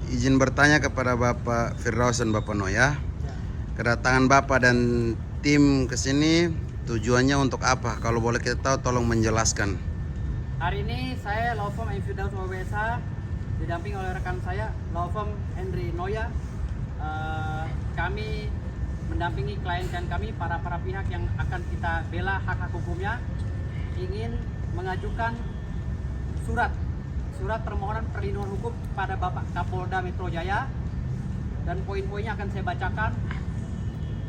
izin bertanya kepada Bapak Firdaus dan Bapak Noya. Kedatangan Bapak dan tim ke sini tujuannya untuk apa? Kalau boleh kita tahu, tolong menjelaskan. Hari ini saya law firm Firdaus WSH didampingi oleh rekan saya law firm Henry Noya. Kami mendampingi klien-klien kami, para pihak yang akan kita bela hak-hak hukumnya, ingin mengajukan surat permohonan perlindungan hukum pada Bapak Kapolda Metro Jaya, dan poin-poinnya akan saya bacakan.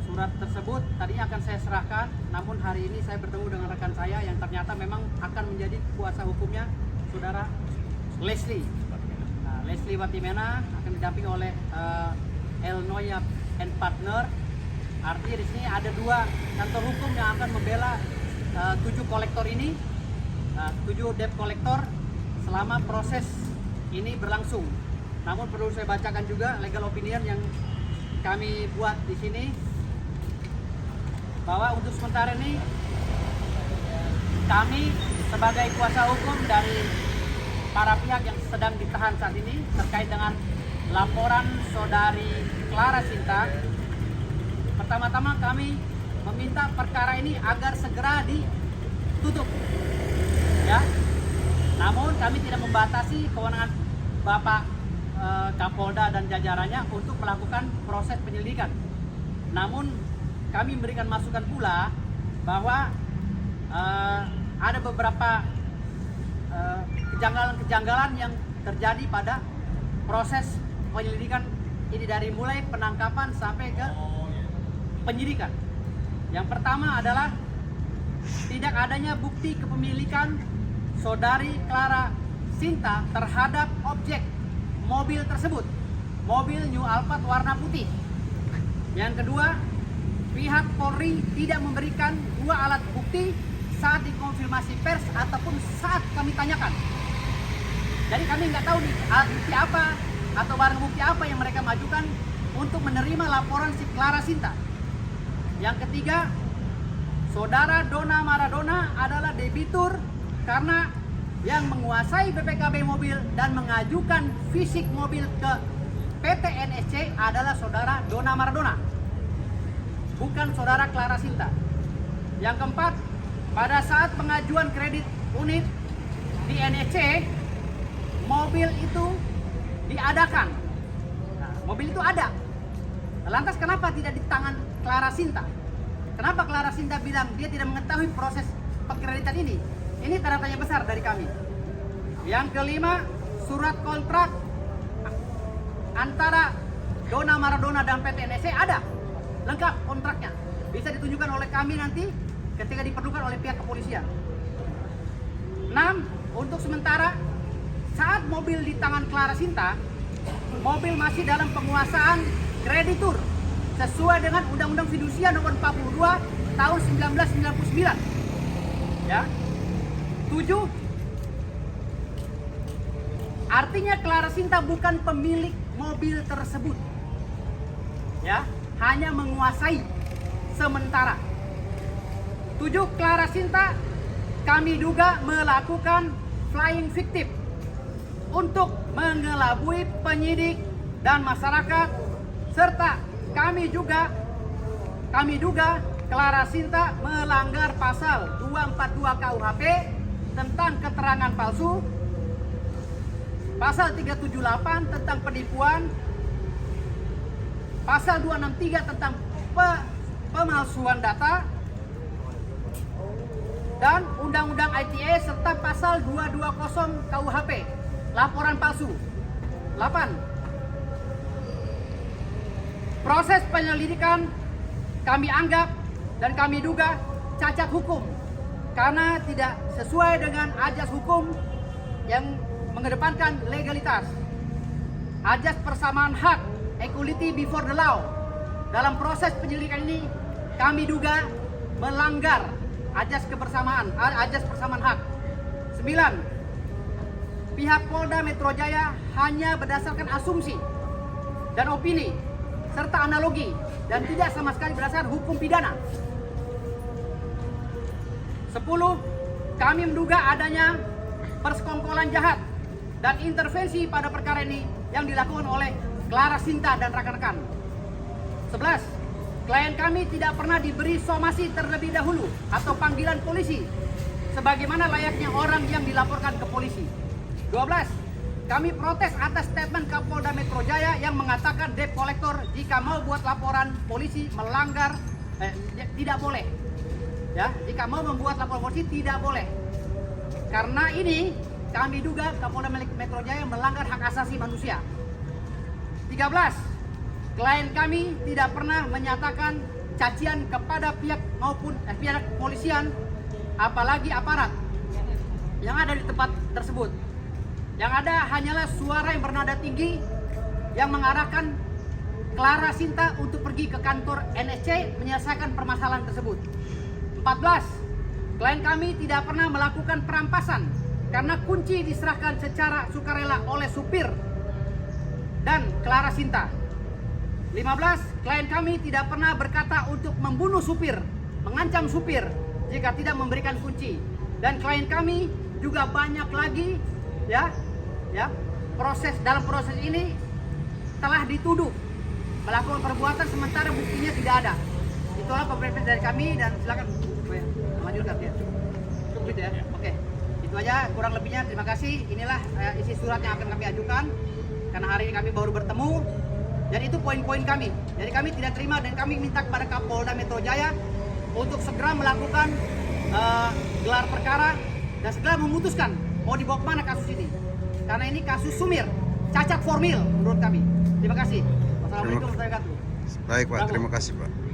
Surat tersebut tadinya akan saya serahkan, namun hari ini saya bertemu dengan rekan saya yang ternyata memang akan menjadi kuasa hukumnya, saudara Leslie. Leslie Watimena akan didampingi oleh El Noya and Partner. Artinya di sini ada 2 kantor hukum yang akan membela 7 kolektor ini, 7 debt kolektor selama proses ini berlangsung. Namun perlu saya bacakan juga legal opinion yang kami buat di sini, bahwa untuk sementara ini kami sebagai kuasa hukum dari para pihak yang sedang ditahan saat ini terkait dengan laporan saudari Clara Sinta. Pertama-tama kami meminta perkara ini agar segera ditutup, ya. Namun kami tidak membatasi kewenangan Bapak Kapolda dan jajarannya untuk melakukan proses penyelidikan. Namun kami memberikan masukan pula bahwa ada beberapa kejanggalan-kejanggalan yang terjadi pada proses penyelidikan ini, dari mulai penangkapan sampai ke penyidikan. Yang pertama adalah tidak adanya bukti kepemilikan saudari Clara Sinta terhadap objek mobil tersebut, mobil New Alphard warna putih. Yang kedua, pihak Polri tidak memberikan 2 alat bukti saat dikonfirmasi pers ataupun saat kami tanyakan. Jadi kami nggak tahu nih alat bukti apa atau barang bukti apa yang mereka majukan untuk menerima laporan si Clara Sinta. Yang ketiga, saudara Donna Maradona adalah debitur karena yang menguasai BPKB mobil dan mengajukan fisik mobil ke PT NSC adalah saudara Donna Maradona, bukan saudara Clara Sinta. Yang keempat, pada saat pengajuan kredit unit di NSC, mobil itu diadakan. Nah, mobil itu ada. Lantas kenapa tidak di tangan Clara Sinta? Kenapa Clara Sinta bilang dia tidak mengetahui proses pengkreditan ini? Ini tanda tanya besar dari kami. Yang kelima, surat kontrak antara Donna Maradona dan PT NSC ada, lengkap kontraknya. Bisa ditunjukkan oleh kami nanti ketika diperlukan oleh pihak kepolisian. 6. Untuk sementara, saat mobil di tangan Clara Sinta, mobil masih dalam penguasaan kreditur sesuai dengan Undang-Undang Fidusia Nomor 42 tahun 1999. Ya. 7. Artinya Clara Sinta bukan pemilik mobil tersebut. Ya, hanya menguasai sementara. 7. Clara Sinta kami duga melakukan flying victim untuk mengelabui penyidik dan masyarakat, serta kami duga Clara Sinta melanggar pasal 242 KUHP tentang keterangan palsu, pasal 378 tentang penipuan, pasal 263 tentang pemalsuan data, dan Undang-Undang ITE serta pasal 220 KUHP, laporan palsu. 8. Proses penyelidikan kami anggap dan kami duga cacat hukum karena tidak sesuai dengan ajas hukum yang mengedepankan legalitas, ajas persamaan hak, equality before the law. Dalam proses penyelidikan ini kami duga melanggar ajas persamaan hak. 9. Pihak Polda Metro Jaya hanya berdasarkan asumsi dan opini serta analogi dan tidak sama sekali berdasarkan hukum pidana. 10. Kami menduga adanya persekongkolan jahat dan intervensi pada perkara ini yang dilakukan oleh Clara Sinta dan rekan-rekan. 11. Klien kami tidak pernah diberi somasi terlebih dahulu atau panggilan polisi sebagaimana layaknya orang yang dilaporkan ke polisi. 12. Kami protes atas statement Kapolda Metro Jaya yang mengatakan debt collector jika mau buat laporan polisi melanggar tidak boleh. Ya, jika mau membuat laporan polisi tidak boleh. Karena ini kami duga Kapolda Metro Jaya melanggar hak asasi manusia. 13. Klien kami tidak pernah menyatakan cacian kepada pihak maupun pihak kepolisian, apalagi aparat yang ada di tempat tersebut. Yang ada hanyalah suara yang bernada tinggi yang mengarahkan Clara Sinta untuk pergi ke kantor NSC menyelesaikan permasalahan tersebut. 14. Klien kami tidak pernah melakukan perampasan karena kunci diserahkan secara sukarela oleh supir dan Clara Sinta. 15. Klien kami tidak pernah berkata untuk membunuh supir, mengancam supir jika tidak memberikan kunci. Dan klien kami juga banyak lagi dalam proses ini telah dituduh melakukan perbuatan sementara buktinya tidak ada. Itulah pemeriksaan dari kami dan silakan lanjutkan ya. Cukup gitu ya. Oke. Itu aja kurang lebihnya. Terima kasih. Inilah isi surat yang akan kami ajukan karena hari ini kami baru bertemu. Dan itu poin-poin kami. Jadi kami tidak terima dan kami minta kepada Kapolda Metro Jaya untuk segera melakukan gelar perkara dan segera memutuskan mau dibawa kemana kasus ini. Karena ini kasus sumir, cacat formil menurut kami. Terima kasih. Wassalamualaikum warahmatullahi wabarakatuh. Baik Pak, terima kasih Pak.